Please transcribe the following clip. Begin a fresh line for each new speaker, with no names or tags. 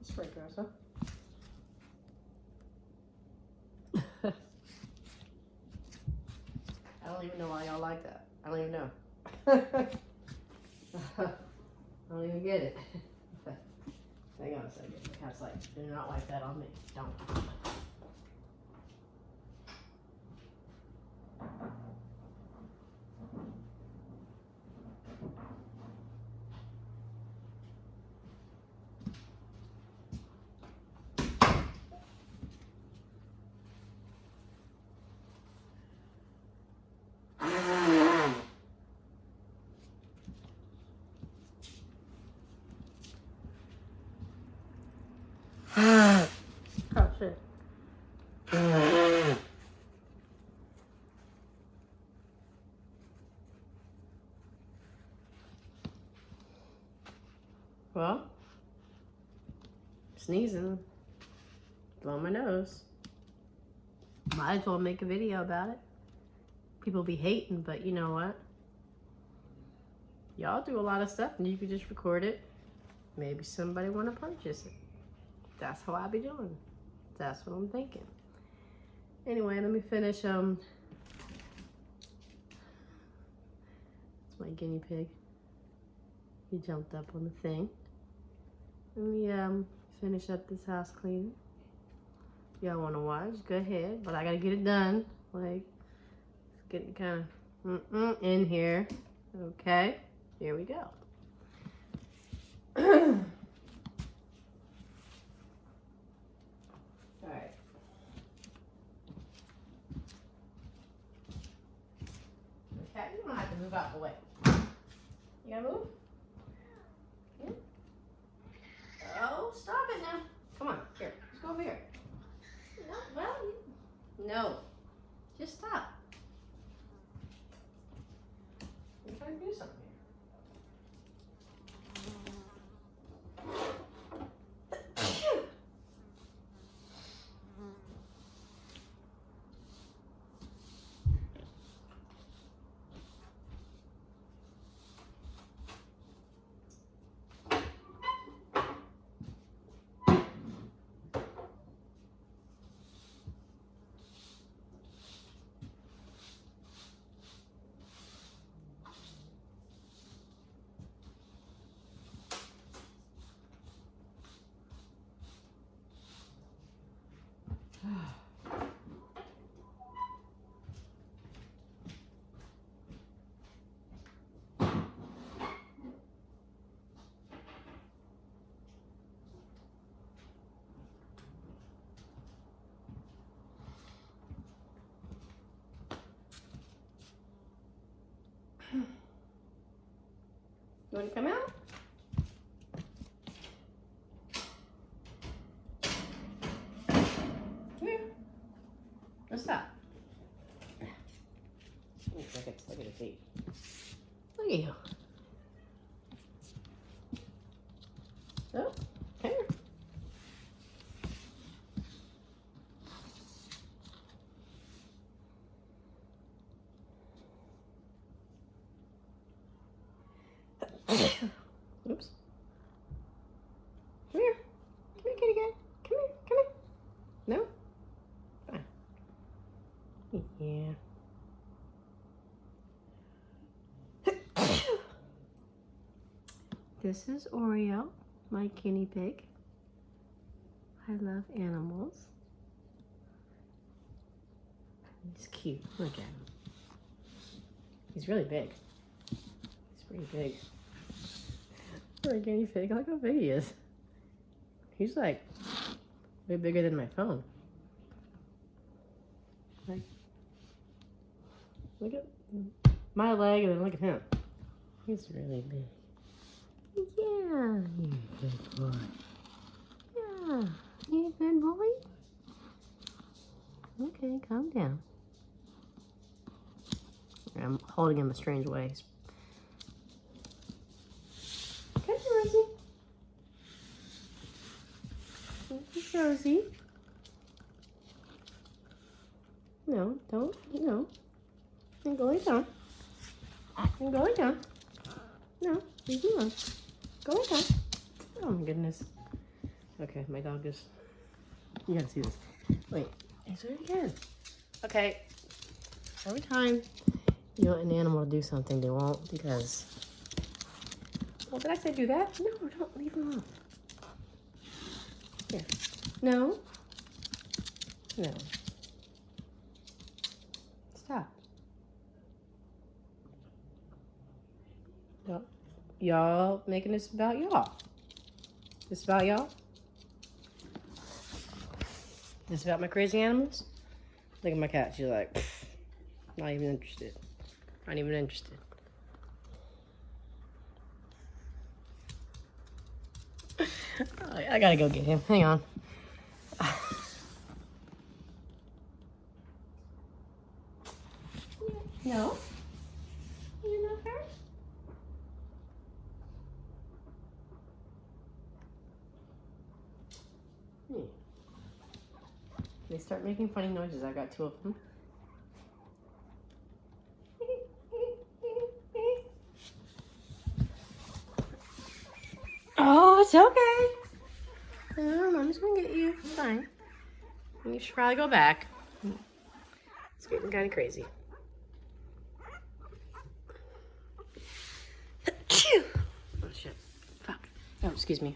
Spray grass, huh? I don't even know why y'all like that. I don't even know. I don't even get it. Hang on a second. Cat's like, do not like that on me. Don't. Oh shit. Well, sneezing, blowing my nose. Might as well make a video about it. People be hating, but you know what? Y'all do a lot of stuff and you can just record it. Maybe somebody want to purchase it. That's how I be doing. That's what I'm thinking. Anyway, let me finish. It's my guinea pig. He jumped up on the thing. Let me finish up this house cleaning. Y'all want to watch? Go ahead. But I gotta get it done. Like, it's getting kind of in here. Okay, here we go. Alright. Okay, you don't have to move out the way. You gotta move? Yeah. Oh, stop it now. Come on, here. Let's go over here. No, well, no. Just stop. I'm trying to do something here. You want to come out? Come here. Let's stop. Look at his feet. Look at you. Oh, come here. Oops. Come here. Come here, kitty cat. Come here. Come here. No? Fine. Yeah. This is Oreo, my guinea pig. I love animals. He's cute. Look at him. He's really big. He's pretty big. For a guinea pig, look how big he is. He's like way bigger than my phone. Like, look at my leg and then look at him. He's really big. Yeah, you're a good boy. Yeah, you a good boy? Okay, calm down. I'm holding him a strange way. Come here, Rosie. This is Rosie. No, don't. No. I'm going down. I'm going down. No, leave me alone. Going down. Oh my goodness. Okay, my dog is. You gotta see this. Wait, let's do it again. Okay. Every time you want an animal to do something, they won't because. Well, did I say do that? No, don't leave him alone. Here. No. No. Stop. Y'all making this about y'all. This about y'all? This about my crazy animals? Look at my cat. She's like, not even interested. Not even interested. I gotta go get him. Hang on. No? You're not hurt? They start making funny noises. I got 2 of them. Oh, it's okay. I'm just gonna get you. It's fine. You should probably go back. It's getting kind of crazy. Oh shit. Fuck. Oh, excuse me.